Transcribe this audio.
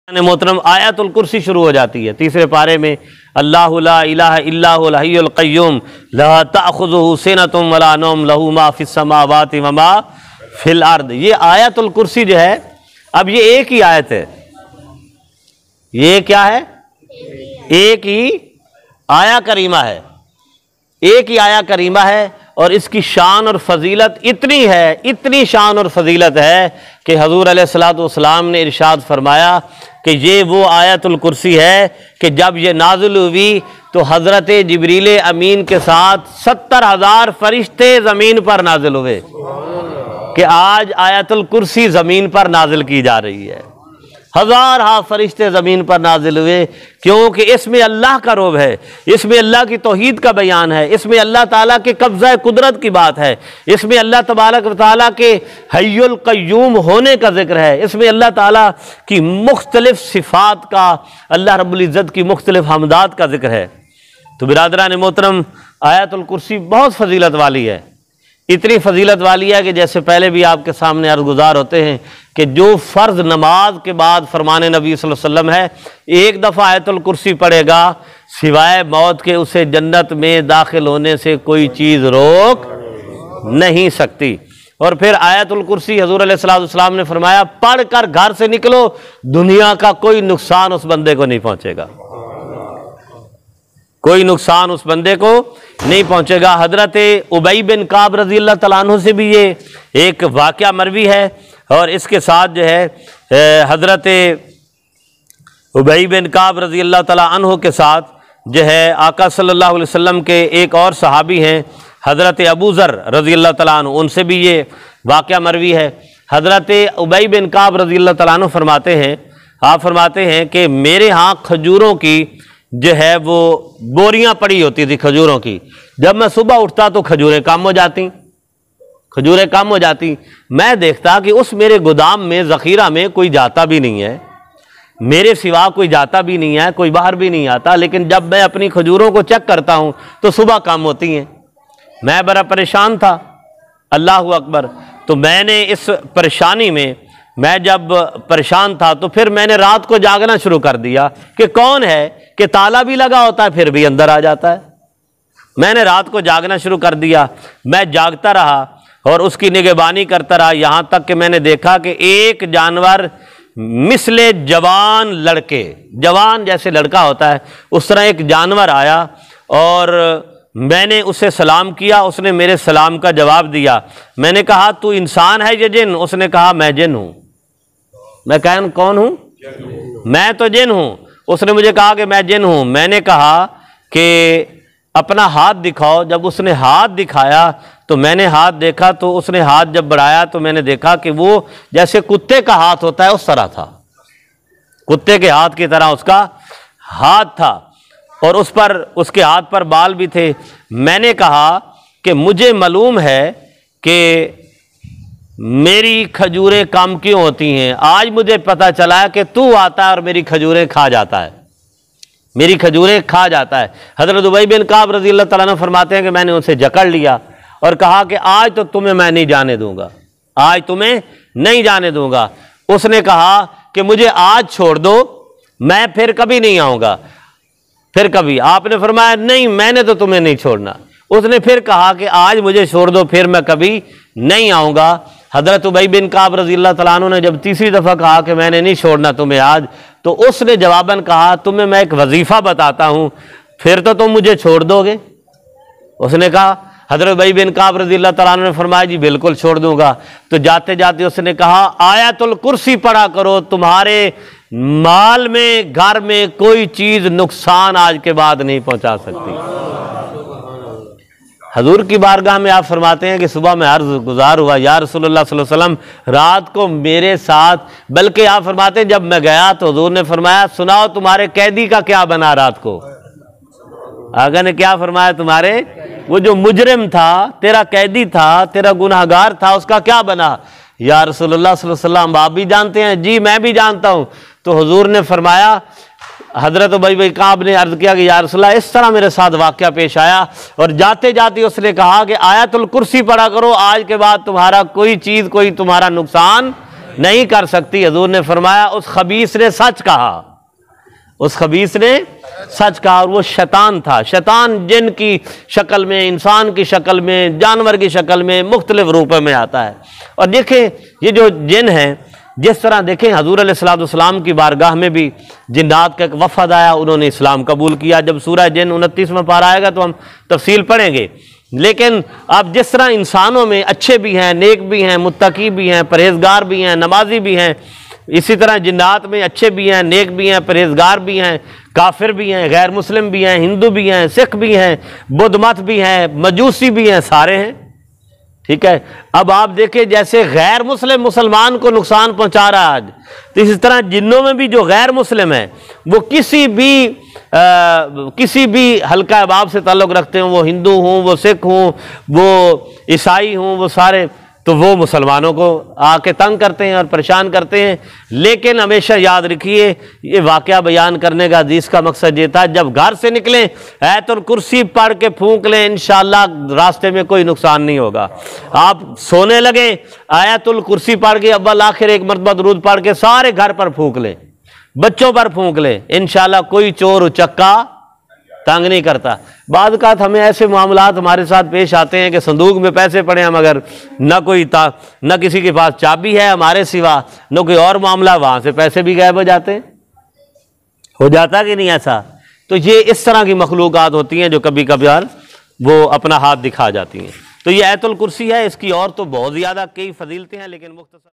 मोहतरम आयतुल कुर्सी शुरू हो जाती है तीसरे पारे में, अल्लाहु ला इलाहा इल्ला हुवल हय्युल क़य्यूम ला ताख़ुज़ुहु सिनतुम वला नौम लहू मा फ़िस समावाति व मा फ़िल अर्द। ये आयतुल कुर्सी जो है, अब ये एक ही आयत है, ये क्या है, एक ही आया करीमा है, एक ही आया करीमा है। और इसकी शान और फजीलत इतनी है, इतनी शान और फजीलत है कि हजूर अलैहिस्सलातु वस्सलाम ने इरशाद फरमाया कि ये वो आयतुल कुर्सी है कि जब ये नाज़िल हुई तो हज़रत जिब्रील अमीन के साथ 70,000 फरिश्ते ज़मीन पर नाजिल हुए कि आज आयतुल कुर्सी ज़मीन पर नाजिल की जा रही है। 1000 फरिश्ते ज़मीन पर नाजिल हुए, क्योंकि इसमें अल्लाह का रोब है, इसमें अल्लाह की तौहीद का बयान है, इसमें अल्लाह ताला के कब्ज़ा कुदरत की बात है, इसमें अल्लाह तबारक व तआला के हय्युल क़य्यूम होने का जिक्र है, इसमें अल्लाह ताला की मुख्तलिफ़ सिफ़ात का, अल्लाह रब्बुल इज़्ज़त की मुख्तलिफ़ हमदात का जिक्र है। तो बिरादरान मोहतरम, आयतुल कुर्सी बहुत फजीलत वाली है, इतनी फजीलत वाली है कि जैसे पहले भी आपके सामने अर्ज़गुज़ार होते हैं कि जो फ़र्ज़ नमाज के बाद फरमान नबी सल्लल्लाहु अलैहि वसल्लम है, एक दफ़ा आयतुल कुर्सी पढ़ेगा सिवाय मौत के उसे जन्नत में दाखिल होने से कोई चीज़ रोक नहीं सकती। और फिर आयतुल कुर्सी हज़ूर अलैहिस्सलातु वस्सलाम ने फरमाया, पढ़ कर घर से निकलो, दुनिया का कोई नुकसान उस बंदे को नहीं पहुँचेगा, कोई नुकसान उस बंदे को नहीं पहुंचेगा। हजरत उबई बिन काब रज़ी अल्लाह तआला अन्हु से भी ये एक वाक़या मरवी है, और इसके साथ जो है हजरत उबई बिन काब रज़ी अल्लाह तआला अन्हु के साथ जो है आका सल्लल्लाहु अलैहि वसल्लम के एक और सहाबी हैं हजरत अबू ज़र रज़ी अल्लाह तआला अन्हु, उनसे भी ये वाक़या मरवी है। हजरत उबई बिन काब रज़ी अल्लाह तआला अन्हु फरमाते हैं, आप फरमाते हैं कि मेरे यहाँ खजूरों की जो है वो बोरियां पड़ी होती थी खजूरों की, जब मैं सुबह उठता तो खजूरें कम हो जाती, खजूरें कम हो जाती। मैं देखता कि उस मेरे गोदाम में ज़ख़ीरा में कोई जाता भी नहीं है, मेरे सिवा कोई जाता भी नहीं है, कोई बाहर भी नहीं आता, लेकिन जब मैं अपनी खजूरों को चेक करता हूँ तो सुबह कम होती हैं। मैं बड़ा परेशान था, अल्लाह अकबर। तो मैंने इस परेशानी में, मैं जब परेशान था तो फिर मैंने रात को जागना शुरू कर दिया कि कौन है कि ताला भी लगा होता है फिर भी अंदर आ जाता है। मैंने रात को जागना शुरू कर दिया, मैं जागता रहा और उसकी निगहबानी करता रहा, यहाँ तक कि मैंने देखा कि एक जानवर मिसले जवान लड़के, जवान जैसे लड़का होता है उस तरह एक जानवर आया और मैंने उसे सलाम किया, उसने मेरे सलाम का जवाब दिया। मैंने कहा तू इंसान है या जिन? उसने कहा मैं जिन हूँ। मैं कहा कौन हूँ? मैं तो जिन हूँ। उसने मुझे कहा कि मैं जिन हूँ। मैंने कहा कि अपना हाथ दिखाओ। जब उसने हाथ दिखाया तो मैंने हाथ देखा, तो उसने हाथ जब बढ़ाया तो मैंने देखा कि वो जैसे कुत्ते का हाथ होता है उस तरह था, कुत्ते के हाथ की तरह उसका हाथ था और उस पर, उसके हाथ पर बाल भी थे। मैंने कहा कि मुझे मालूम है कि मेरी खजूरें कम क्यों होती हैं, आज मुझे पता चला है कि तू आता है और मेरी खजूरें खा जाता है, मेरी खजूरें खा जाता है। हज़रत उबई बिन काब रज़ी अल्लाह तआला अन्हु फरमाते हैं कि मैंने उसे जकड़ लिया और कहा कि आज तो तुम्हें मैं नहीं जाने दूंगा, आज तुम्हें नहीं जाने दूंगा। उसने कहा कि मुझे आज छोड़ दो, मैं फिर कभी नहीं आऊँगा, फिर कभी। आपने फरमाया नहीं, मैंने तो तुम्हें नहीं छोड़ना। उसने फिर कहा कि आज मुझे छोड़ दो, फिर मैं कभी नहीं आऊँगा। हज़रत उबई बिन काब रज़ी अल्लाह तआला अन्हु ने जब तीसरी दफ़ा कहा कि मैंने नहीं छोड़ना तुम्हें आज, तो उसने जवाबन कहा तुम्हें मैं एक वजीफ़ा बताता हूँ, फिर तो तुम मुझे छोड़ दोगे। उसने कहा, हज़रत उबई बिन काब रज़ी अल्लाह तआला अन्हु ने फरमाया जी बिल्कुल छोड़ दूंगा। तो जाते जाते उसने कहा आयतुल कुर्सी पढ़ा करो, तुम्हारे माल में, घर में कोई चीज़ नुकसान आज के बाद नहीं पहुँचा सकती। हजूर की बारगाह में आप फरमाते हैं कि सुबह में अर्ज़ गुजार हुआ, या रसूलुल्लाह सल्लल्लाहु अलैहि वसल्लम रात को मेरे साथ, बल्कि आप फरमाते हैं जब मैं गया तो हजूर ने फरमाया सुनाओ तुम्हारे कैदी का क्या बना रात को। आगा ने क्या फरमाया, तुम्हारे वो जो मुजरिम था, तेरा कैदी था, तेरा गुनाहगार था, उसका क्या बना। या रसूलुल्लाह सल्लल्लाहु अलैहि वसल्लम आप भी जानते हैं? जी मैं भी जानता हूँ। तो हजूर ने फरमाया, हज़रत उबई बिन काब ने अर्ज़ किया कि या रसूलल्लाह इस तरह मेरे साथ वाक़या पेश आया, और जाते जाते उसने कहा कि आयतुल कुर्सी पढ़ा करो, आज के बाद तुम्हारा कोई चीज़, कोई तुम्हारा नुकसान नहीं कर सकती। हजूर ने फरमाया उस खबीस ने सच कहा, उस खबीस ने सच कहा, और वो शैतान था। शैतान जिन की शक्ल में, इंसान की शक्ल में, जानवर की शक्ल में, मुख्तलिफ रूपों में आता है। और देखें ये जो जिन हैं, जिस तरह देखें हजूर अलैहिस्सलाम की बारगाह में भी जिन्नात का एक वफद आया, उन्होंने इस्लाम कबूल किया। जब सूरह जिन 29वां पारा आएगा तो हम तफसील पढ़ेंगे। लेकिन अब जिस तरह इंसानों में अच्छे भी हैं, नेक भी हैं, मुत्तकी भी हैं, परहेजगार भी हैं, नमाजी भी हैं, इसी तरह जिन्नात में अच्छे भी हैं, नेक भी हैं, परहेजगार भी हैं, काफिर भी हैं, गैर मुस्लिम भी हैं, हिंदू भी हैं, सिख भी हैं, बुद्ध मत भी हैं, मजूसी भी हैं, सारे हैं। ठीक है। अब आप देखें जैसे गैर मुस्लिम मुसलमान को नुकसान पहुंचा रहा है आज, तो इसी तरह जिन्नों में भी जो गैर मुस्लिम है वो किसी भी हल्का अहबाब से ताल्लुक़ रखते हों, वो हिंदू हों, वो सिख हों, वो ईसाई हों, वो सारे, तो वो मुसलमानों को आके तंग करते हैं और परेशान करते हैं। लेकिन हमेशा याद रखिए, ये वाक़या बयान करने का हदीस का मकसद ये था, जब घर से निकलें आयतुल कुर्सी पढ़ के फूंक लें, इंशाअल्लाह रास्ते में कोई नुकसान नहीं होगा। आप सोने लगे आयतुल कुर्सी पढ़ के अव्वल आखिर एक मरतबा दुरूद पढ़ के सारे घर पर फूंक लें, बच्चों पर फूंक लें, इंशाअल्लाह कोई चोर उचक्का तंग नहीं करता। बाद का हमें ऐसे मामलात हमारे साथ पेश आते हैं कि संदूक में पैसे पड़े हैं, मगर न किसी के पास चाबी है हमारे सिवा, न कोई और मामला, वहां से पैसे भी गायब हो जाते हैं। हो जाता कि नहीं ऐसा? तो ये इस तरह की मखलूक़ात होती हैं जो कभी कभार वो अपना हाथ दिखा जाती हैं। तो ये आयतुल कुर्सी है, इसकी और तो बहुत ज़्यादा कई फजीलतें हैं, लेकिन मुख्तसर